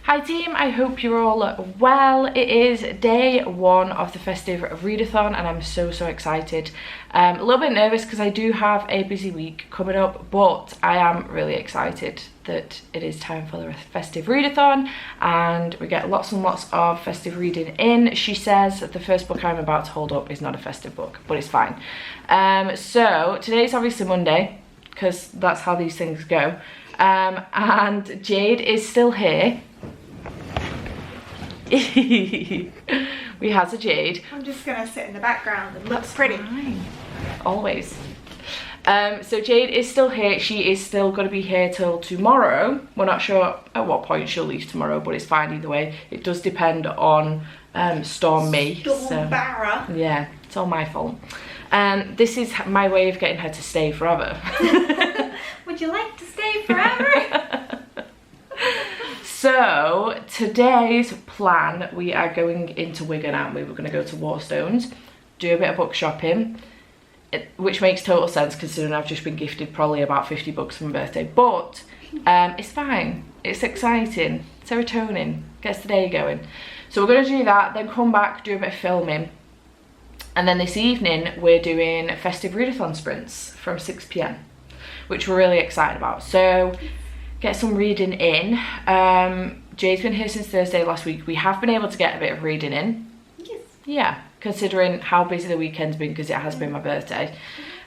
Hi team, I hope you're all well. It is day one of the Festive Readathon and I'm so excited. A little bit nervous because I do have a busy week coming up, but I am really excited that it is time for the Festive Readathon and we get lots and lots of festive reading in. She says that the first book I'm about to hold up is not a festive book, but it's fine. So today's obviously Monday because that's how these things go. And Jade is still here. We has a Jade. I'm just gonna sit in the background and look pretty. Fine. Always. So Jade is still here. She is still going to be here till tomorrow. We're not sure at what point she'll leave tomorrow, but it's fine either way. It does depend on Storm Me. Storm Barra. Yeah, it's all my fault. This is my way of getting her to stay forever. Would you like to stay forever? So today's plan, we are going into Wigan, aren't we? We're going to go to Waterstones, do a bit of book shopping, which makes total sense considering I've just been gifted probably about 50 books for my birthday. But it's fine. It's exciting. Serotonin gets the day going. So we're going to do that, then come back, do a bit of filming. And then this evening we're doing Festive Readathon sprints from 6 PM, which we're really excited about. So get some reading in. Jade's been here since Thursday last week. We have been able to get a bit of reading in. Yes. Yeah, considering how busy the weekend's been because it has been my birthday.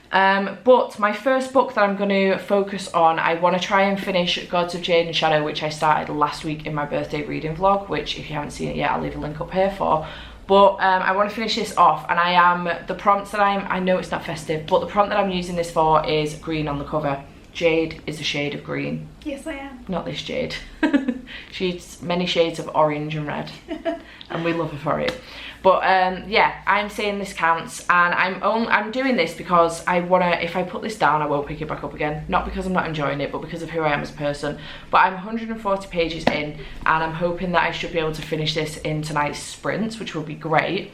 But my first book that I'm going to focus on, I want to try and finish Gods of Jade and Shadow, which I started last week in my birthday reading vlog, which if you haven't seen it yet, I'll leave a link up here for. But I want to finish this off, and the prompts that I know it's not festive, but the prompt that I'm using this for is green on the cover. Jade is a shade of green. Yes, I am. Not this Jade. She's many shades of orange and red, and we love her for it. But yeah, I'm saying this counts, and I'm doing this because I wanna. If I put this down, I won't pick it back up again. Not because I'm not enjoying it, but because of who I am as a person. But I'm 140 pages in, and I'm hoping that I should be able to finish this in tonight's sprints, which will be great.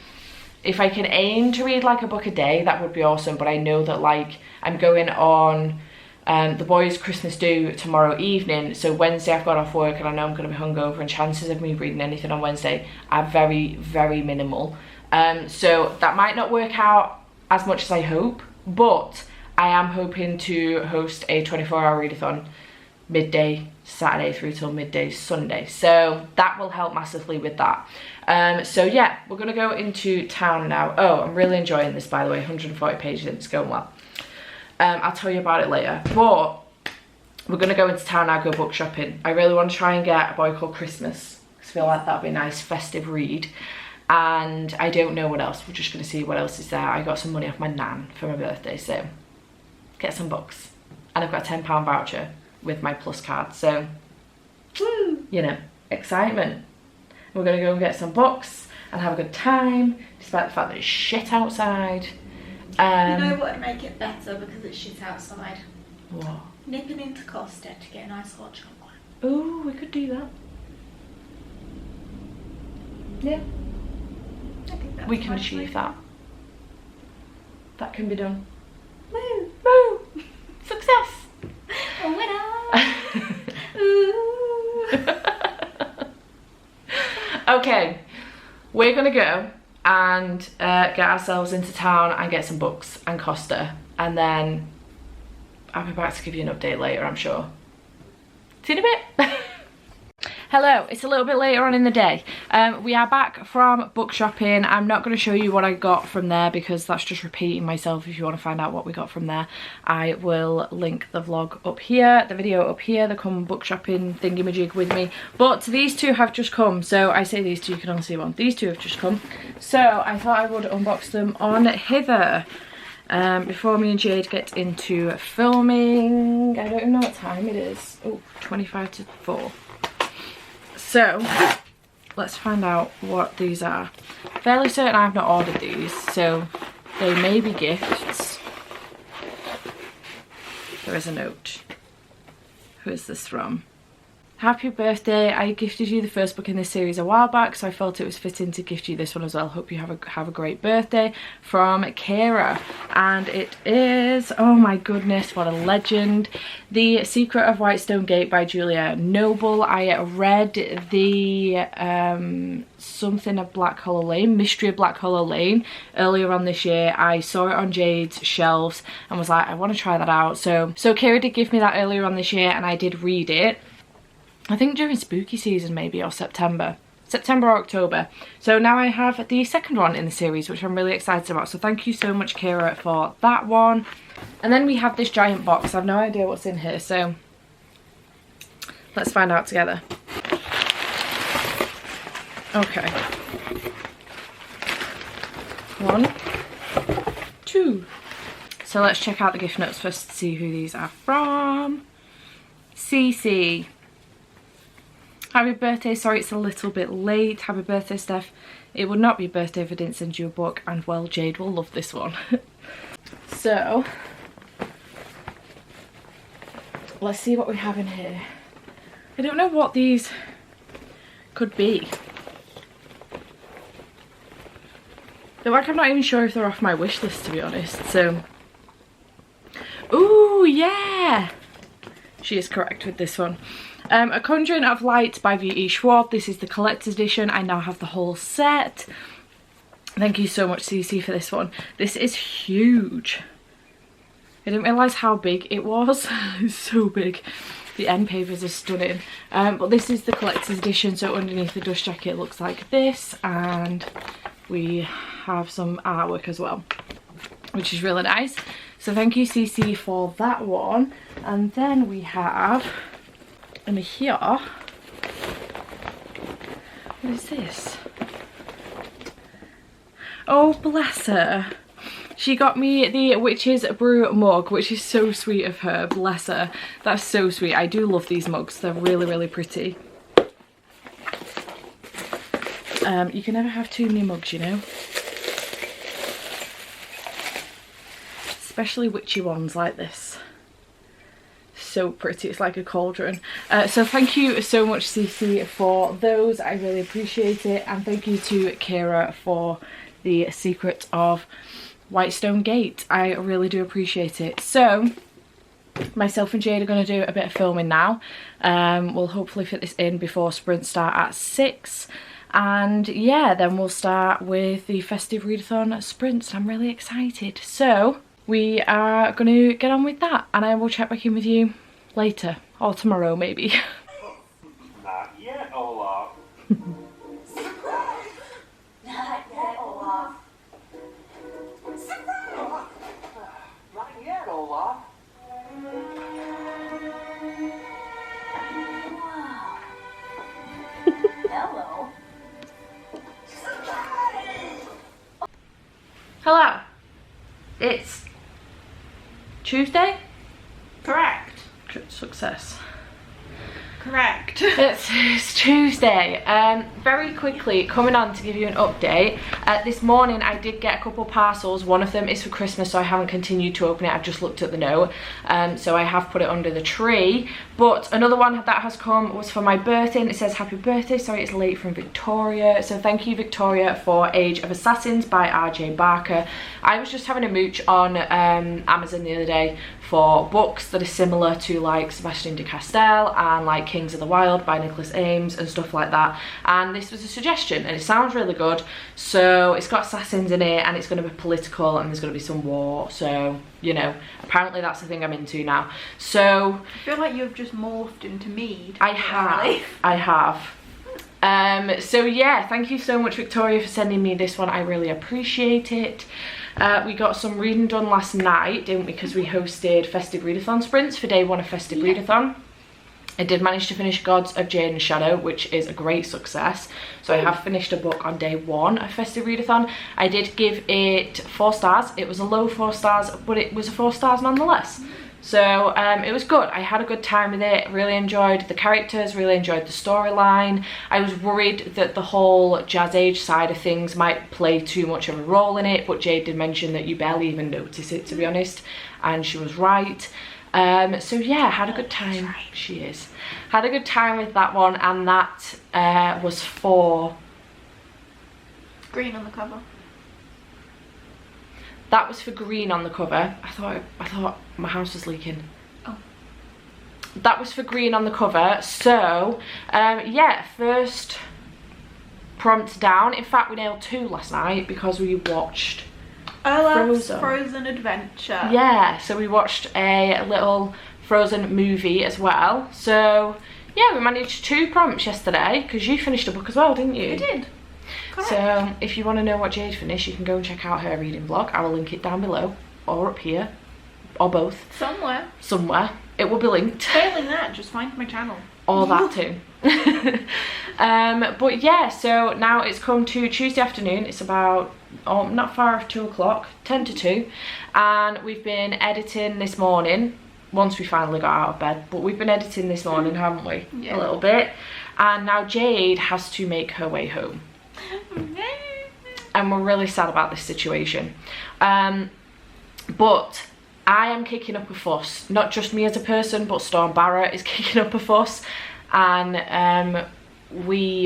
If I can aim to read like a book a day, that would be awesome. But I know that like I'm going on. The boys' Christmas do tomorrow evening, so Wednesday I've got off work and I know I'm going to be hungover and chances of me reading anything on Wednesday are very minimal. So that might not work out as much as I hope, but I am hoping to host a 24-hour readathon midday Saturday through till midday Sunday, so that will help massively with that. So yeah, we're going to go into town now. Oh, I'm really enjoying this, by the way. 140 pages in, it's going well. I'll tell you about it later, but we're going to go into town now, go book shopping. I really want to try and get A Boy Called Christmas because I feel like that'd be a nice festive read, and I don't know what else. We're just going to see what else is there. I got some money off my nan for my birthday, so get some books, and I've got a £10 voucher with my Plus card, so woo, you know, excitement. We're going to go and get some books and have a good time despite the fact that it's shit outside. You know what would make it better because it's shit outside? What? Nipping into Costa to get a nice hot chocolate. Oh, we could do that. Yeah. I think that's We can achieve that. That can be done. Woo! Woo! Success! A winner! Ooh! Okay, we're gonna go and get ourselves into town and get some books and Costa, and then I'll be back to give you an update later, I'm sure. See you in a bit. Hello, it's a little bit later on in the day. We are back from book shopping. I'm not going to show you what I got from there because that's just repeating myself. If you want to find out what we got from there, I will link the vlog up here, the video up here, the come book shopping thingy-majig with me. But these two have just come, so I say these two, you can only see one. These two have just come, so I thought I would unbox them on hither. Before me and Jade get into filming. I don't even know what time it is. Oh, 25 to 4. So let's find out what these are. Fairly certain I've not ordered these, so they may be gifts. There is a note. Who is this from? Happy birthday. I gifted you the first book in this series a while back, so I felt it was fitting to gift you this one as well. Hope you have a great birthday, from Kira. And it is, oh my goodness, what a legend, The Secret of Whitestone Gate by Julia Noble. I read the something of Black Hollow Lane, Mystery of Black Hollow Lane, earlier on this year. I saw it on Jade's shelves and was like, I want to try that out. So Kira did give me that earlier on this year, and I did read it. I think during spooky season maybe, or September or October. So now I have the second one in the series, which I'm really excited about. So thank you so much, Kira, for that one. And then we have this giant box. I have no idea what's in here, so let's find out together. Okay. 1, 2. So let's check out the gift notes first to see who these are from. Cece. Happy birthday, sorry it's a little bit late. Happy birthday, Steph. It would not be a birthday if I didn't send you a book, and well, Jade will love this one. So, let's see what we have in here. I don't know what these could be. They're like, I'm not even sure if they're off my wish list, to be honest, so. Ooh, yeah! She is correct with this one. A Conjuring of Light by V.E. Schwab. This is the collector's edition. I now have the whole set. Thank you so much, Cece, for this one. This is huge. I didn't realise how big it was. It's so big. The end papers are stunning. But this is the collector's edition, so underneath the dust jacket it looks like this, and we have some artwork as well, which is really nice. So thank you, Cece, for that one. And then we have in here, what is this? Oh, bless her. She got me the Witch's Brew mug, which is so sweet of her, bless her. That's so sweet. I do love these mugs. They're really, really pretty. You can never have too many mugs, you know. Especially witchy ones like this. So pretty, it's like a cauldron. So thank you so much, Cece, for those. I really appreciate it. And thank you to Kira for The Secret of Whitestone Gate. I really do appreciate it. So myself and Jade are going to do a bit of filming now. We'll hopefully fit this in before sprints start at 6. And yeah, then we'll start with the Festive Readathon sprints. I'm really excited. So we are going to get on with that, and I will check back in with you later, or tomorrow maybe. Not yet, Olaf. Surprise! Not yet, Olaf. Surprise! Not yet, Olaf. Wow. Hello. Surprise! Hello. It's Tuesday? Correct. Success. Correct. It's Tuesday. Very quickly, coming on to give you an update. This morning I did get a couple parcels. One of them is for Christmas, so I haven't continued to open it. I've just looked at the note. So I have put it under the tree. But another one that has come was for my birthday, and it says happy birthday. Sorry, it's late, from Victoria. So thank you, Victoria, for Age of Assassins by R.J. Barker. I was just having a mooch on Amazon the other day for books that are similar to like Sebastian de Castell and like Kings of the Wild by Nicholas Ames and stuff like that, and this was a suggestion and it sounds really good. So it's got assassins in it, and it's going to be political, and there's going to be some war, so you know, apparently that's the thing I'm into now. So I feel like you've just morphed into me. I have. So yeah, thank you so much, Victoria, for sending me this one. I really appreciate it. We got some reading done last night, didn't we, because we hosted Festive Readathon sprints for day 1 of Festive Readathon. I did manage to finish Gods of Jade and Shadow, which is a great success. So I have finished a book on day 1 of Festive Readathon. I did give it 4 stars. It was a low 4 stars, but it was a 4 stars nonetheless. So it was good. I had a good time with it. Really enjoyed the characters, really enjoyed the storyline. I was worried that the whole Jazz Age side of things might play too much of a role in it, but Jade did mention that you barely even notice it, to be honest, and she was right. So yeah, had a good time. She is. Had a good time with that one, and that was for... Green on the cover. That was for green on the cover. I thought my house was leaking. Oh. That was for green on the cover. So, yeah, first prompt down. In fact, we nailed 2 last night because we watched Olaf's Frozen Adventure. Yeah, so we watched a little Frozen movie as well. So, yeah, we managed 2 prompts yesterday because you finished a book as well, didn't you? I did. Correct. So if you want to know what Jade finished, you can go and check out her reading vlog. I will link it down below or up here or both. Somewhere. It will be linked. Failing that, just find my channel. Or that too. But yeah, so now it's come to Tuesday afternoon. It's about not far off 2 o'clock, 10 to 2. And we've been editing this morning once we finally got out of bed. But we've been editing this morning, haven't we? Yeah. A little bit. And now Jade has to make her way home. And we're really sad about this situation, but I am kicking up a fuss. Not just me as a person, but Storm Barrett is kicking up a fuss, and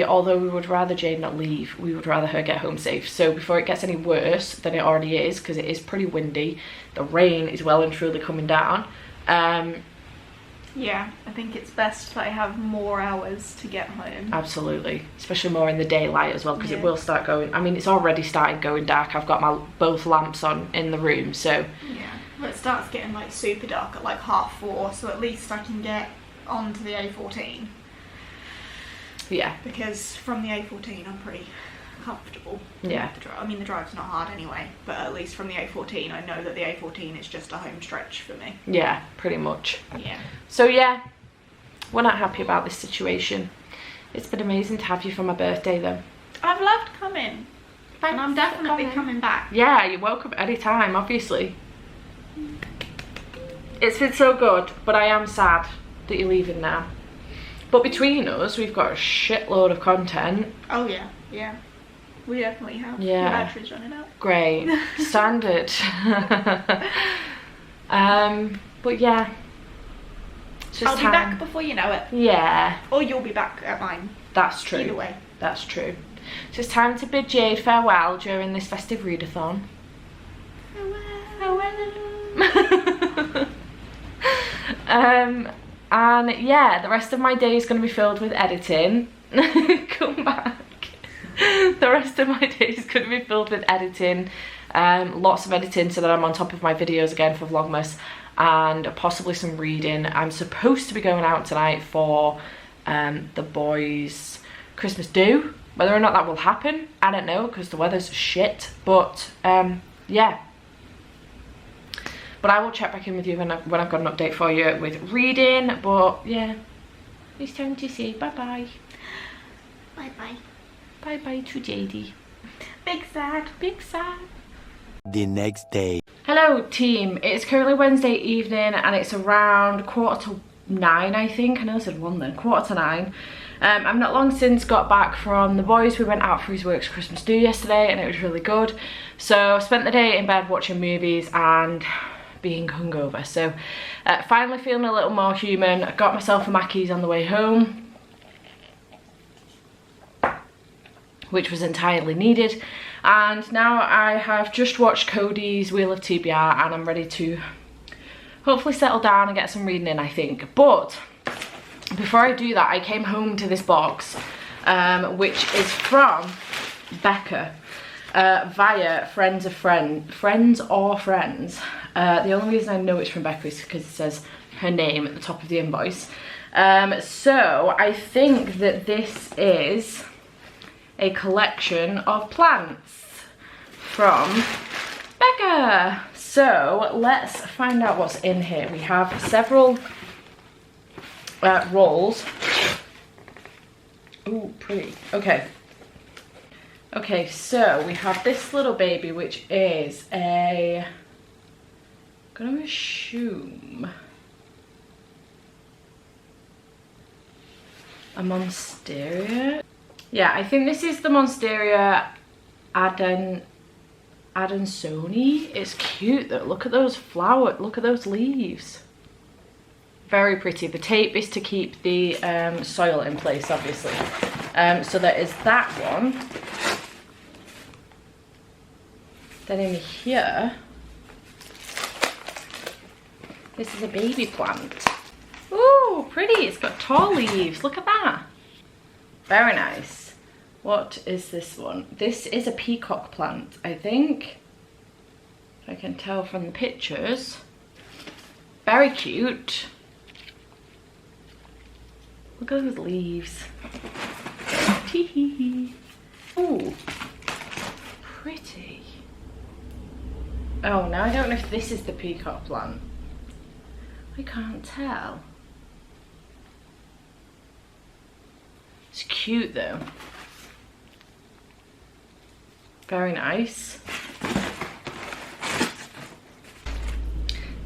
although we would rather Jade not leave, we would rather her get home safe. So before it gets any worse than it already is, because it is pretty windy, the rain is well and truly coming down, yeah, I think it's best that I have more hours to get home. Absolutely, especially more in the daylight as well, because it will start going, I mean, it's already started going dark. I've got both lamps on in the room, so yeah, well, it starts getting like super dark at like 3:30, so at least I can get onto the A14. Yeah, because from the A14 I'm pretty comfortable. Yeah, I mean, the drive's not hard anyway, but at least from the A14 I know that the A14 is just a home stretch for me. Yeah, pretty much. Yeah. So yeah, we're not happy about this situation. It's been amazing to have you for my birthday though. I've loved coming. Thanks, and I'm definitely coming back. Yeah, you're welcome anytime, obviously. It's been so good, but I am sad that you're leaving now. But between us, we've got a shitload of content. Oh yeah, yeah. We definitely have. Yeah. The battery's running out. Great. Standard. But yeah. It's just I'll be back before you know it. Yeah. Or you'll be back at mine. That's true. Either way. That's true. So it's time to bid Jade farewell during this festive readathon. Farewell. And yeah, the rest of my day is going to be filled with editing. Come back. The rest of my day is going to be filled with editing, lots of editing so that I'm on top of my videos again for Vlogmas, and possibly some reading. I'm supposed to be going out tonight for the boys' Christmas do. Whether or not that will happen, I don't know, because the weather's shit, but yeah. But I will check back in with you when I've got an update for you with reading. But yeah, it's time to say bye-bye. Bye-bye. Bye-bye to Jadey. Big sad. Big sad. The next day. Hello team, it's currently Wednesday evening and it's around 9:15, I think. I know I said 1 then, 9:15. I've not long since got back from the boys. We went out for his work's Christmas do yesterday and it was really good. So I spent the day in bed watching movies and being hungover. So finally feeling a little more human. I got myself a Mackey's on the way home, which was entirely needed. And now I have just watched Cody's Wheel of TBR and I'm ready to hopefully settle down and get some reading in, I think. But before I do that, I came home to this box, which is from Becca via Friends or Friends. The only reason I know it's from Becca is because it says her name at the top of the invoice. So I think that this is a collection of plants from Becca. So let's find out what's in here. We have several rolls. Ooh, pretty. Okay. Okay, so we have this little baby, which is I'm gonna assume a monstera. Yeah, I think this is the Monstera Adansoni. It's cute though. Look at those flowers. Look at those leaves. Very pretty. The tape is to keep the soil in place, obviously. So there is that one. Then in here, this is a baby plant. Ooh, pretty. It's got tall leaves. Look at that. Very nice. What is this one? This is a peacock plant, I think. I can tell from the pictures. Very cute. Look at those leaves. Tee-hee-hee. Ooh, pretty. Oh, now I don't know if this is the peacock plant. I can't tell. It's cute though. Very nice.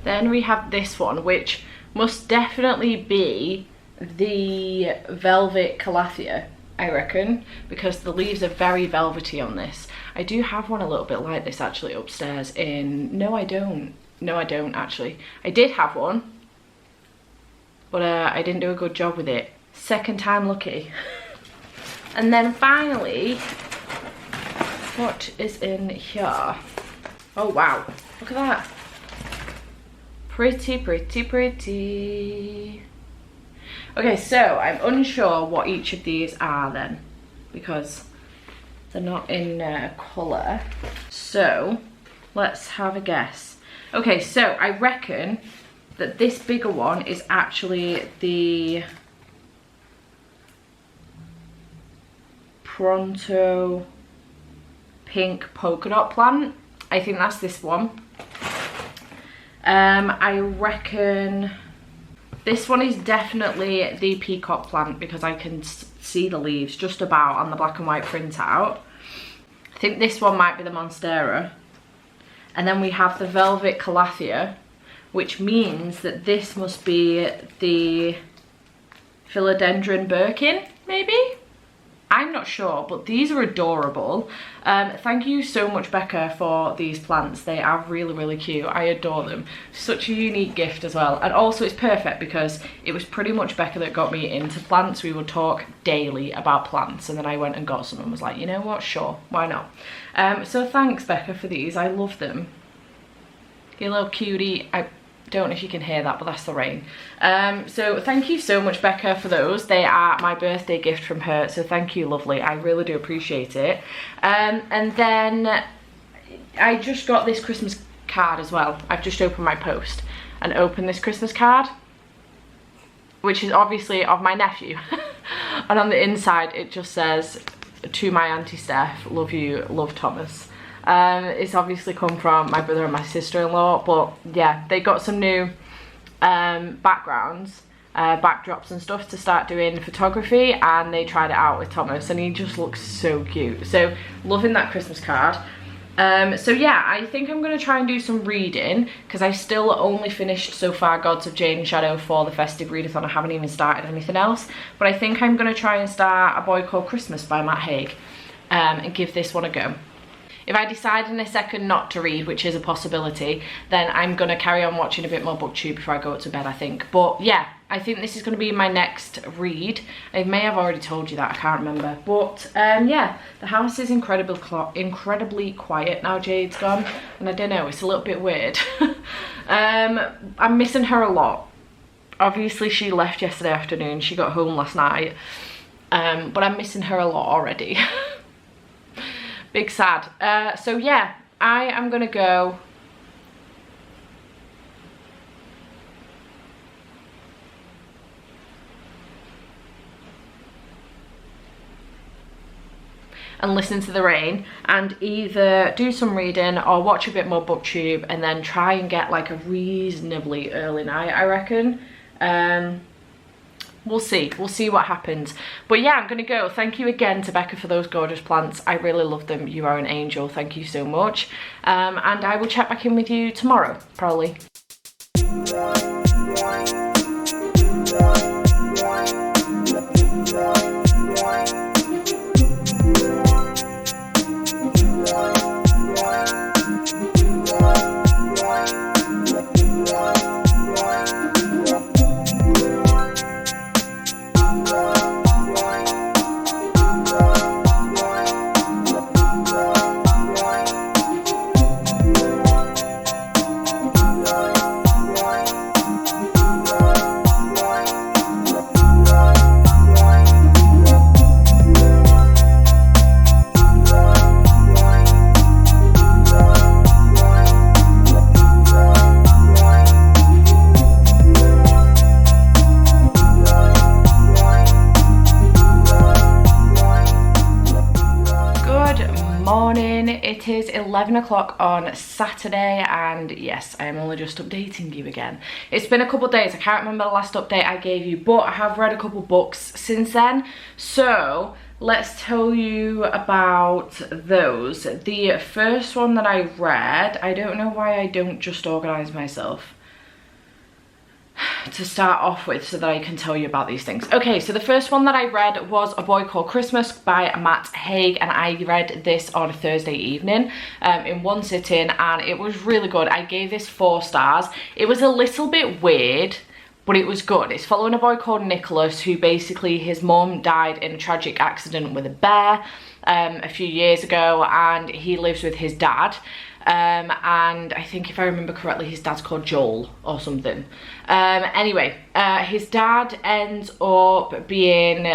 Then we have this one, which must definitely be the velvet calathea, I reckon, because the leaves are very velvety on this. I do have one a little bit like this actually upstairs in... No, I don't. No, I don't actually. I did have one, but I didn't do a good job with it. Second time lucky. And then finally, what is in here? Oh wow, look at that. Pretty, pretty, pretty. Okay, so I'm unsure what each of these are then, because they're not in colour. So let's have a guess. Okay, so I reckon that this bigger one is actually the Pronto pink polka dot plant. I think that's this one. I reckon this one is definitely the peacock plant because I can see the leaves just about on the black and white printout. I think this one might be the Monstera. And then we have the velvet calathea, which means that this must be the philodendron Birkin, maybe? I'm not sure, but these are adorable. Thank you so much, Becca, for these plants. They are really, really cute. I adore them. Such a unique gift as well. And also it's perfect because it was pretty much Becca that got me into plants. We would talk daily about plants, and then I went and got some and was like, you know what, sure, why not? So thanks, Becca, for these. I love them. You little cutie. I don't know if you can hear that, but that's the rain. So thank you so much, Becca, for those. They are my birthday gift from her, so thank you, lovely. I really do appreciate it. And then I just got this Christmas card as well. I've just opened my post and opened this Christmas card, which is obviously of my nephew. And on the inside it just says, to my auntie Steph, love you, love Thomas. It's obviously come from my brother and my sister-in-law, but yeah, they got some new backgrounds, backdrops and stuff to start doing photography, and they tried it out with Thomas and he just looks so cute. So loving that Christmas card. So yeah, I think I'm going to try and do some reading because I still only finished so far Gods of Jade and Shadow for the Festive Readathon. I haven't even started anything else, but I think I'm going to try and start A Boy Called Christmas by Matt Haig and give this one a go. If I decide in a second not to read, which is a possibility, then I'm going to carry on watching a bit more booktube before I go to bed, I think. But yeah, I think this is going to be my next read. I may have already told you that, I can't remember. But yeah, the house is incredibly quiet now Jade's gone. And I don't know, it's a little bit weird. I'm missing her a lot. Obviously she left yesterday afternoon, she got home last night. But I'm missing her a lot already. Big sad. So yeah, I am gonna go and listen to the rain and either do some reading or watch a bit more booktube and then try and get like a reasonably early night, I reckon. We'll see what happens. But yeah, I'm gonna go. Thank you again to Becca for those gorgeous plants. I really love them. You are an angel. Thank you so much. And I will check back in with you tomorrow, probably. Good morning. It is 11 o'clock on Saturday, and yes, I am only just updating you again. It's been a couple of days. I can't remember the last update I gave you, but I have read a couple books since then. So let's tell you about those. The first one that I read, I don't know why I don't just organise myself to start off with so that I can tell you about these things. Okay, so the first one that I read was A Boy Called Christmas by Matt Haig, and I read this on Thursday evening in one sitting, and it was really good. I gave this 4 stars. It was a little bit weird, but it was good. It's following a boy called Nicholas, who basically, his mum died in a tragic accident with a bear a few years ago, and he lives with his dad. And I think, if I remember correctly, his dad's called Joel or something. Anyway, his dad ends up being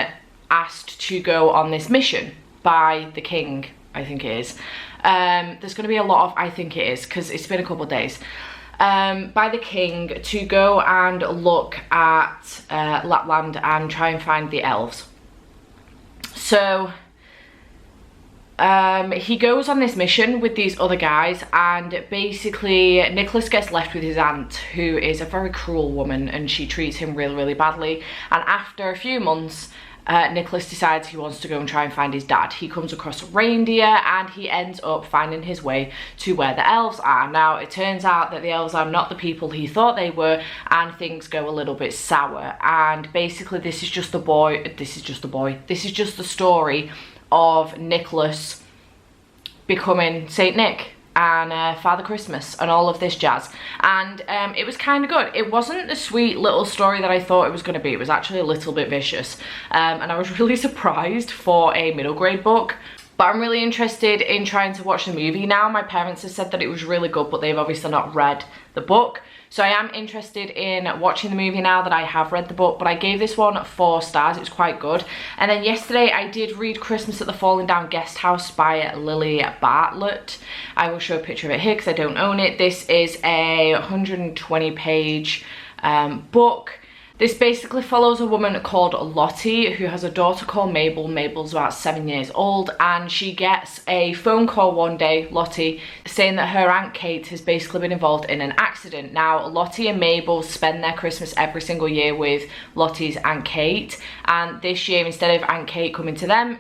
asked to go on this mission by the king, I think it is. There's going to be a lot of I think it is, because it's been a couple of days. By the king to go and look at Lapland and try and find the elves. So he goes on this mission with these other guys, and basically Nicholas gets left with his aunt, who is a very cruel woman, and she treats him really, really badly. And after a few months, Nicholas decides he wants to go and try and find his dad. He comes across a reindeer, and he ends up finding his way to where the elves are. Now, it turns out that the elves are not the people he thought they were, and things go a little bit sour. And basically this is just the story of Nicholas becoming Saint Nick and Father Christmas and all of this jazz. And it was kind of good. It wasn't the sweet little story that I thought it was going to be. It was actually a little bit vicious, and I was really surprised for a middle grade book. But I'm really interested in trying to watch the movie now. My parents have said that it was really good, but they've obviously not read the book. So I am interested in watching the movie now that I have read the book, but I gave this one 4 stars. It was quite good. And then yesterday I did read Christmas at the Falling Down Guest House by Lily Bartlett. I will show a picture of it here because I don't own it. This is a 120 page book. This basically follows a woman called Lottie, who has a daughter called Mabel. Mabel's about 7 years old, and she gets a phone call one day, Lottie, saying that her Aunt Kate has basically been involved in an accident. Now, Lottie and Mabel spend their Christmas every single year with Lottie's Aunt Kate, and this year, instead of Aunt Kate coming to them,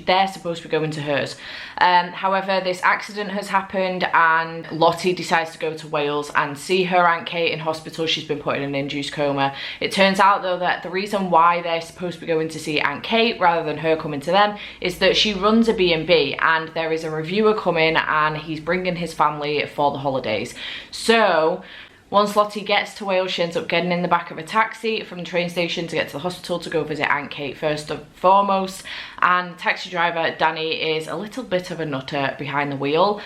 they're supposed to be going to hers. However, this accident has happened, and Lottie decides to go to Wales and see her Aunt Kate in hospital. She's been put in an induced coma. It turns out, though, that the reason why they're supposed to be going to see Aunt Kate rather than her coming to them is that she runs a B&B, and there is a reviewer coming, and he's bringing his family for the holidays. So once Lottie gets to Wales, she ends up getting in the back of a taxi from the train station to get to the hospital to go visit Aunt Kate first and foremost. And the taxi driver, Danny, is a little bit of a nutter behind the wheel.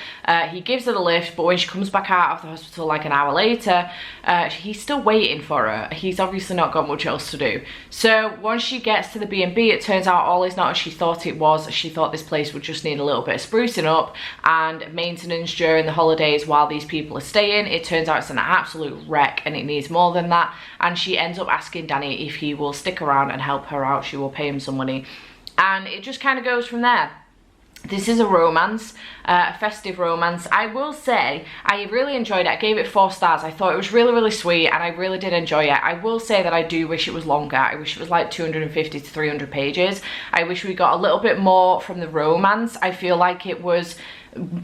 He gives her the lift, but when she comes back out of the hospital like an hour later, he's still waiting for her. He's obviously not got much else to do. So once she gets to the B&B, it turns out all is not as she thought it was. She thought this place would just need a little bit of sprucing up and maintenance during the holidays while these people are staying. It turns out it's an absolute wreck, and it needs more than that. And she ends up asking Danny if he will stick around and help her out. She will pay him some money, and it just kind of goes from there. This is a romance, a festive romance. I will say I really enjoyed it. I gave it 4 stars. I thought it was really, really sweet, and I really did enjoy it. I will say that I do wish it was longer. I wish it was like 250 to 300 pages. I wish we got a little bit more from the romance. I feel like it was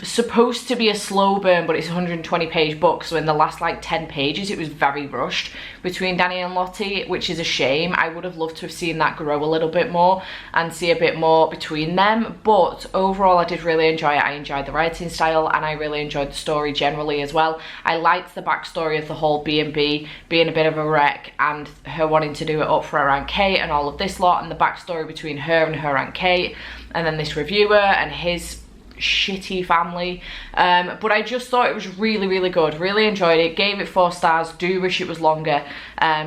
supposed to be a slow burn, but it's a 120 page book, so in the last like 10 pages it was very rushed between Danny and Lottie, which is a shame. I would have loved to have seen that grow a little bit more and see a bit more between them, but overall I did really enjoy it. I enjoyed the writing style, and I really enjoyed the story generally as well. I liked the backstory of the whole B&B being a bit of a wreck and her wanting to do it up for her Aunt Kate and all of this lot, and the backstory between her and her Aunt Kate, and then this reviewer and his shitty family. But I just thought it was really, really good. Really enjoyed it. Gave it 4 stars. Do wish it was longer.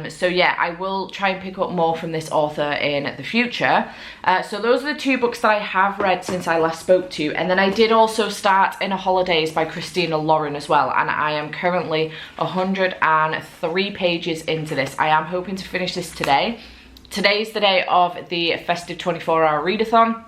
So yeah, I will try and pick up more from this author in the future. So those are the 2 books that I have read since I last spoke to you. And then I did also start Inner Holidays by Christina Lauren as well, and I am currently 103 pages into this. I am hoping to finish this today. Today's the day of the festive 24-hour readathon.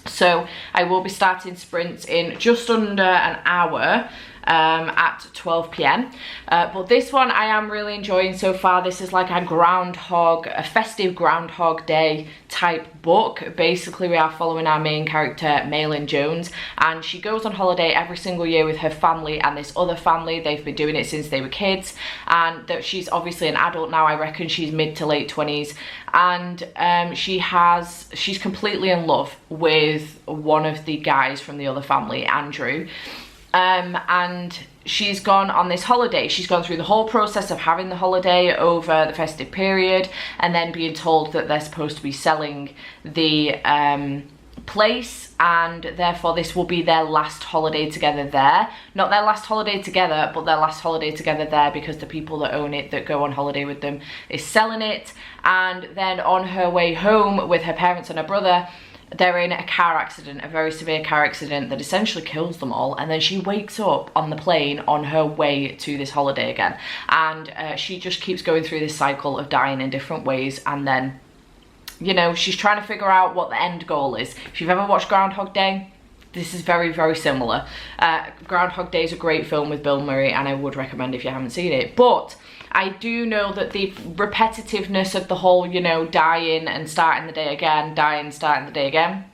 So I will be starting sprints in just under an hour at 12 p.m. But this one I am really enjoying so far. This is like a festive Groundhog Day type book. Basically, we are following our main character, Malin Jones, and she goes on holiday every single year with her family and this other family. They've been doing it since they were kids, and that she's obviously an adult now. I reckon she's mid to late 20s, and she's completely in love with one of the guys from the other family, Andrew. And she's gone on this holiday. She's gone through the whole process of having the holiday over the festive period and then being told that they're supposed to be selling the place, and therefore this will be their last holiday together there. Not their last holiday together, but their last holiday together there, because the people that own it, that go on holiday with them, is selling it. And then on her way home with her parents and her brother, they're in a car accident, a very severe car accident that essentially kills them all, and then she wakes up on the plane on her way to this holiday again, and she just keeps going through this cycle of dying in different ways. And then, you know, she's trying to figure out what the end goal is. If you've ever watched Groundhog Day, this is very, very similar. Groundhog Day is a great film with Bill Murray, and I would recommend if you haven't seen it. But I do know that the repetitiveness of the whole, you know, dying and starting the day again, dying, starting the day again,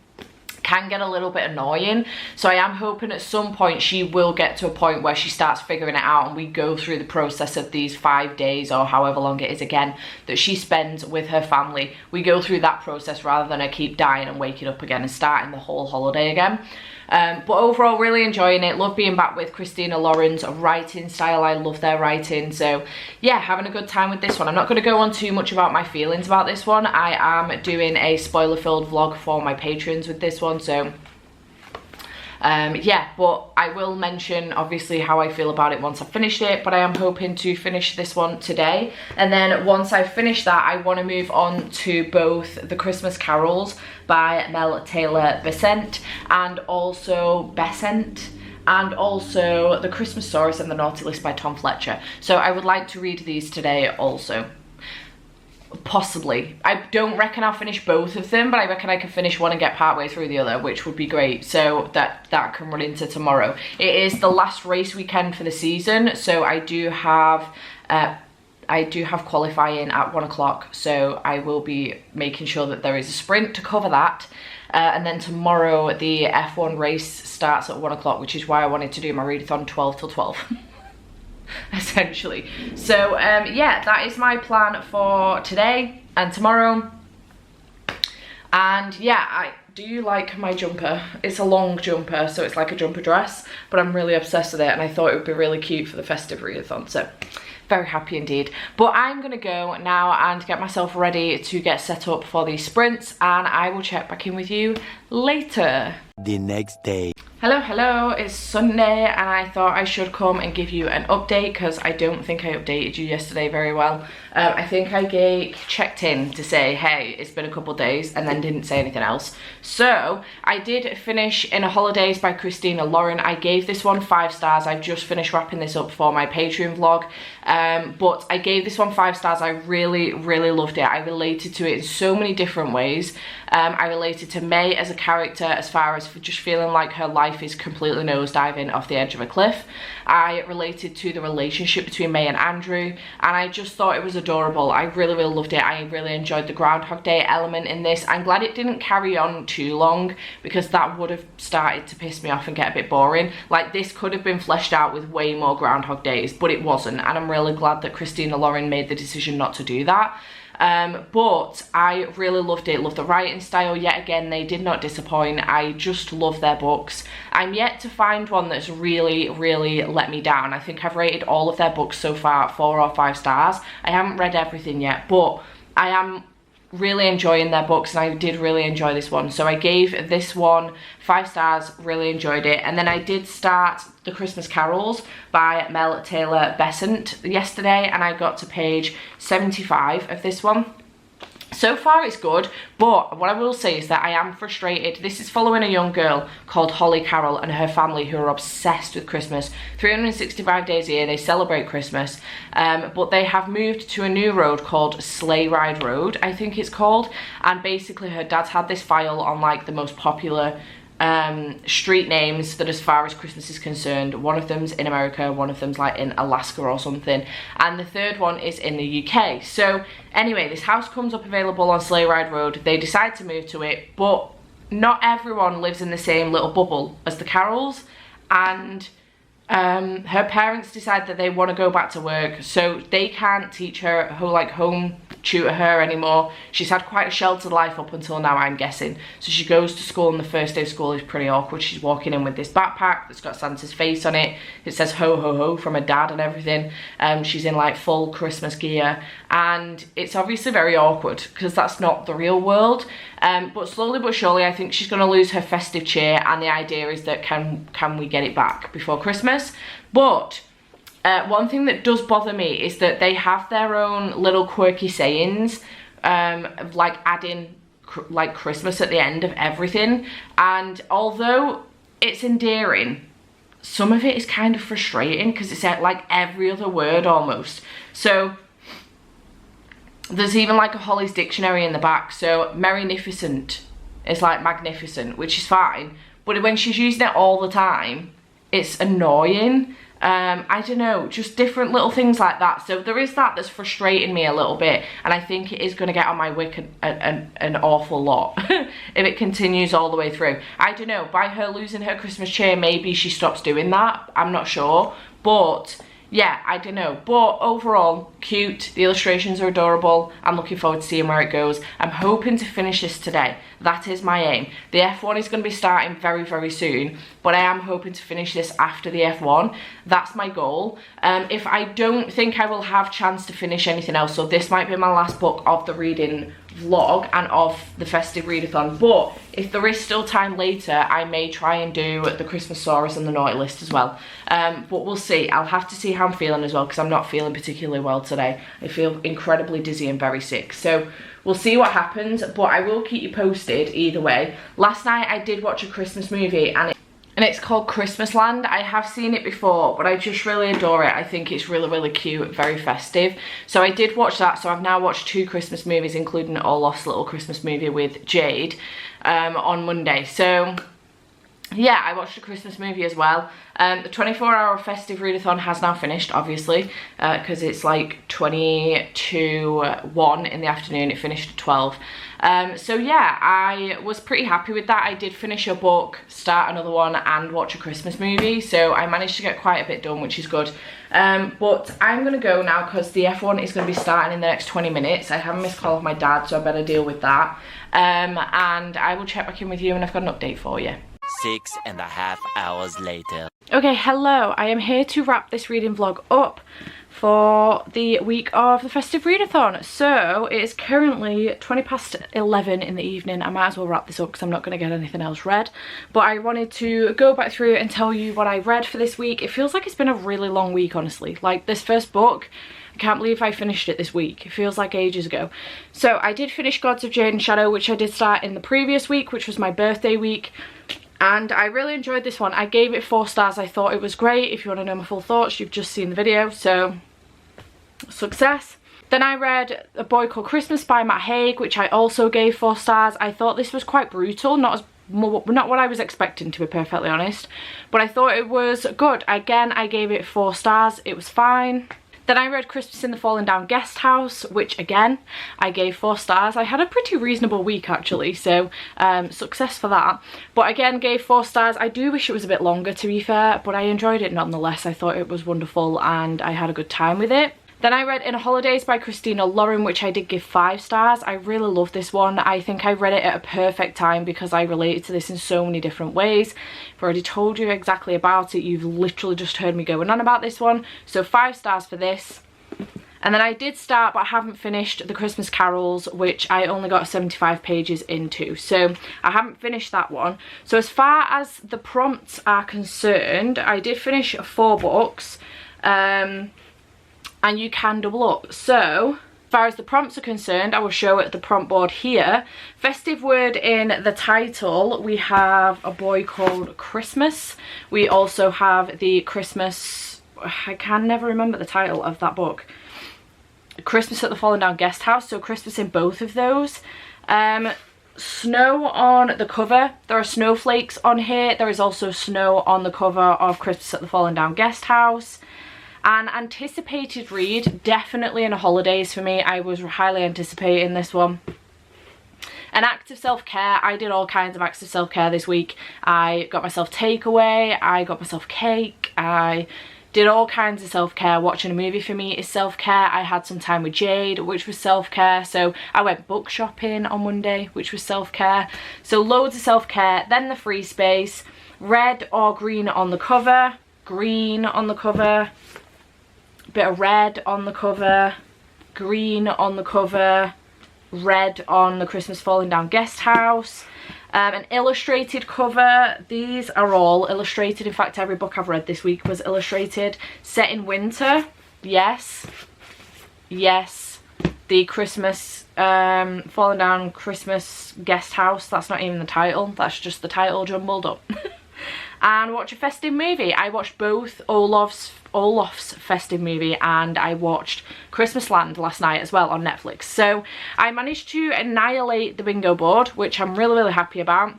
can get a little bit annoying. So I am hoping at some point she will get to a point where she starts figuring it out, and we go through the process of these 5 days or however long it is again that she spends with her family. We go through that process rather than her keep dying and waking up again and starting the whole holiday again. But overall, really enjoying it. Love being back with Christina Lauren's writing style. I love their writing. So yeah, having a good time with this one. I'm not going to go on too much about my feelings about this one. I am doing a spoiler-filled vlog for my patrons with this one. So yeah, but I will mention obviously how I feel about it once I've finished it, but I am hoping to finish this one today. And then once I've finished that, I want to move on to both The Christmas Carols by Mel Taylor Besant and also The Christmas Stories and the Naughty List by Tom Fletcher. So I would like to read these today also. Possibly. I don't reckon I'll finish both of them, but I reckon I can finish one and get partway through the other, which would be great. So that can run into tomorrow. It is the last race weekend for the season, so I do have qualifying at 1 o'clock, so I will be making sure that there is a sprint to cover that. And then tomorrow the F1 race starts at 1 o'clock, which is why I wanted to do my readathon 12 till 12. Essentially. So yeah, that is my plan for today and tomorrow. And yeah, do you like my jumper? It's a long jumper, so it's like a jumper dress, but I'm really obsessed with it, and I thought it would be really cute for the Festive Readathon, so very happy indeed. But I'm gonna go now and get myself ready to get set up for these sprints, and I will check back in with you later. The next day. Hello, it's Sunday, and I thought I should come and give you an update because I don't think I updated you yesterday very well. I think I checked in to say, hey, it's been a couple of days, and then didn't say anything else. So I did finish In a Holidays by Christina Lauren. I gave this one 5 stars. I've just finished wrapping this up for my Patreon vlog, but I gave this one 5 stars. I really, really loved it. I related to it in so many different ways. I related to May as a character as far as just feeling like her life is completely nosediving off the edge of a cliff. I related to the relationship between May and Andrew, and I just thought it was adorable. I really, really loved it. I really enjoyed the Groundhog Day element in this. I'm glad it didn't carry on too long, because that would have started to piss me off and get a bit boring. Like, this could have been fleshed out with way more Groundhog Days, but it wasn't, and I'm really glad that Christina Lauren made the decision not to do that. But I really loved it. Loved the writing style. Yet again, they did not disappoint. I just love their books. I'm yet to find one that's really, really let me down. I think I've rated all of their books so far 4 or 5 stars. I haven't read everything yet, but I am really enjoying their books, and I did really enjoy this one. So I gave this one 5 stars, really enjoyed it. And then I did start The Christmas Carols by Mel Taylor Besant yesterday, and I got to page 75 of this one. So far it's good, but what I will say is that I am frustrated. This is following a young girl called Holly Carroll and her family who are obsessed with Christmas. 365 days a year they celebrate Christmas, but they have moved to a new road called Sleigh Ride Road, I think it's called, and basically her dad's had this file on like the most popular street names that as far as Christmas is concerned. One of them's in America, one of them's like in Alaska or something, and the third one is in the UK. So anyway, this house comes up available on Sleigh Ride Road. They decide to move to it, but not everyone lives in the same little bubble as the Carrolls, and her parents decide that they want to go back to work, so they can't teach her, like home tutor her anymore. She's had quite a sheltered life up until now, I'm guessing. So she goes to school, and the first day of school is pretty awkward. She's walking in with this backpack that's got Santa's face on it. It says ho ho ho from her dad and everything. She's in like full Christmas gear, and it's obviously very awkward because that's not the real world. But slowly but surely I think she's going to lose her festive cheer, and the idea is that can we get it back before Christmas? But one thing that does bother me is that they have their own little quirky sayings, like adding like Christmas at the end of everything, and although it's endearing, some of it is kind of frustrating because it's like every other word almost. So there's even like a Holly's dictionary in the back, so merrynificent is like magnificent, which is fine, but when she's using it all the time it's annoying. I don't know, just different little things like that. So there is that that's frustrating me a little bit, and I think it is going to get on my wick an awful lot if it continues all the way through. I don't know, by her losing her Christmas cheer maybe she stops doing that, I'm not sure, but yeah, I don't know. But overall, cute. The illustrations are adorable. I'm looking forward to seeing where it goes. I'm hoping to finish this today. That is my aim. The F1 is going to be starting very, very soon, but I am hoping to finish this after the F1. That's my goal. If I don't think I will have chance to finish anything else, so this might be my last book of the reading vlog and of the festive readathon, but if there is still time later I may try and do the Christmasaurus and the naughty list as well, but we'll see. I'll have to see how I'm feeling as well, because I'm not feeling particularly well today. I feel incredibly dizzy and very sick, so we'll see what happens, but I will keep you posted either way. Last night I did watch a Christmas movie, and it's called Christmasland. I have seen it before, but I just really adore it. I think it's really, really cute, very festive. So I did watch that. So I've now watched 2 Christmas movies, including a Lost Little Christmas movie with Jade on Monday. So yeah, I watched a Christmas movie as well. The 24-hour festive readathon has now finished, obviously, because it's like 20 to 1 in the afternoon. It finished at 12. So yeah, I was pretty happy with that. I did finish a book, start another one, and watch a Christmas movie. So I managed to get quite a bit done, which is good. But I'm going to go now because the F1 is going to be starting in the next 20 minutes. I have a missed call of my dad, so I better deal with that. And I will check back in with you when I've got an update for you. 6.5 hours later. Okay, hello. I am here to wrap this reading vlog up for the week of the festive readathon. So it is currently 20 past 11 in the evening. I might as well wrap this up because I'm not going to get anything else read. But I wanted to go back through and tell you what I read for this week. It feels like it's been a really long week, honestly. Like this first book, I can't believe I finished it this week. It feels like ages ago. So I did finish Gods of Jade and Shadow, which I did start in the previous week, which was my birthday week. And I really enjoyed this one. I gave it 4 stars. I thought it was great. If you want to know my full thoughts, you've just seen the video. So, success. Then I read A Boy Called Christmas by Matt Haig, which I also gave 4 stars. I thought this was quite brutal. Not what I was expecting, to be perfectly honest. But I thought it was good. Again, I gave it 4 stars. It was fine. Then I read Christmas in the Falling Down Guest House, which again, I gave 4 stars. I had a pretty reasonable week actually, so success for that. But again, gave 4 stars. I do wish it was a bit longer, to be fair, but I enjoyed it nonetheless. I thought it was wonderful and I had a good time with it. Then I read In Holidays by Christina Lauren, which I did give 5 stars. I really love this one. I think I read it at a perfect time because I related to this in so many different ways. I've already told you exactly about it. You've literally just heard me going on about this one. So 5 stars for this. And then I did start, but I haven't finished The Christmas Carols, which I only got 75 pages into. So I haven't finished that one. So as far as the prompts are concerned, I did finish 4 books. And you can double up. So far as the prompts are concerned, I will show it the prompt board here. Festive word in the title, we have a boy called Christmas. We also have the Christmas, I can never remember the title of that book. Christmas at the Fallen Down Guest House, so Christmas in both of those. Snow on the cover. There are snowflakes on here. There is also snow on the cover of Christmas at the Fallen Down Guest House. An anticipated read, definitely in the holidays for me. I was highly anticipating this one. An act of self-care. I did all kinds of acts of self-care this week. I got myself takeaway, I got myself cake, I did all kinds of self-care. Watching a movie for me is self-care. I had some time with Jade, which was self-care. So I went book shopping on Monday, which was self-care. So loads of self-care. Then the free space. Red or green on the cover. Green on the cover. Bit of red on the cover, green on the cover, red on the Christmas Falling Down Guest House. An illustrated cover. These are all illustrated. In fact, every book I've read this week was illustrated. Set in winter. Yes. Yes. The Christmas Falling Down Christmas Guest House. That's not even the title. That's just the title jumbled up. And watch a festive movie. I watched both Olaf's festive movie and I watched Christmas Land last night as well on Netflix. So I managed to annihilate the bingo board, which I'm really happy about.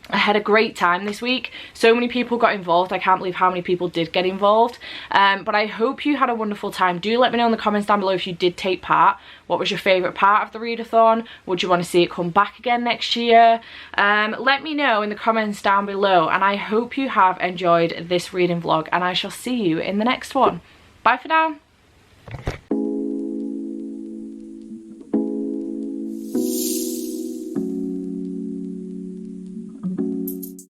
I had a great time this week. So many people got involved. I can't believe how many people did get involved. But I hope you had a wonderful time. Do let me know in the comments down below if you did take part. What was your favourite part of the readathon? Would you want to see it come back again next year? Let me know in the comments down below. And I hope you have enjoyed this reading vlog. And I shall see you in the next one. Bye for now.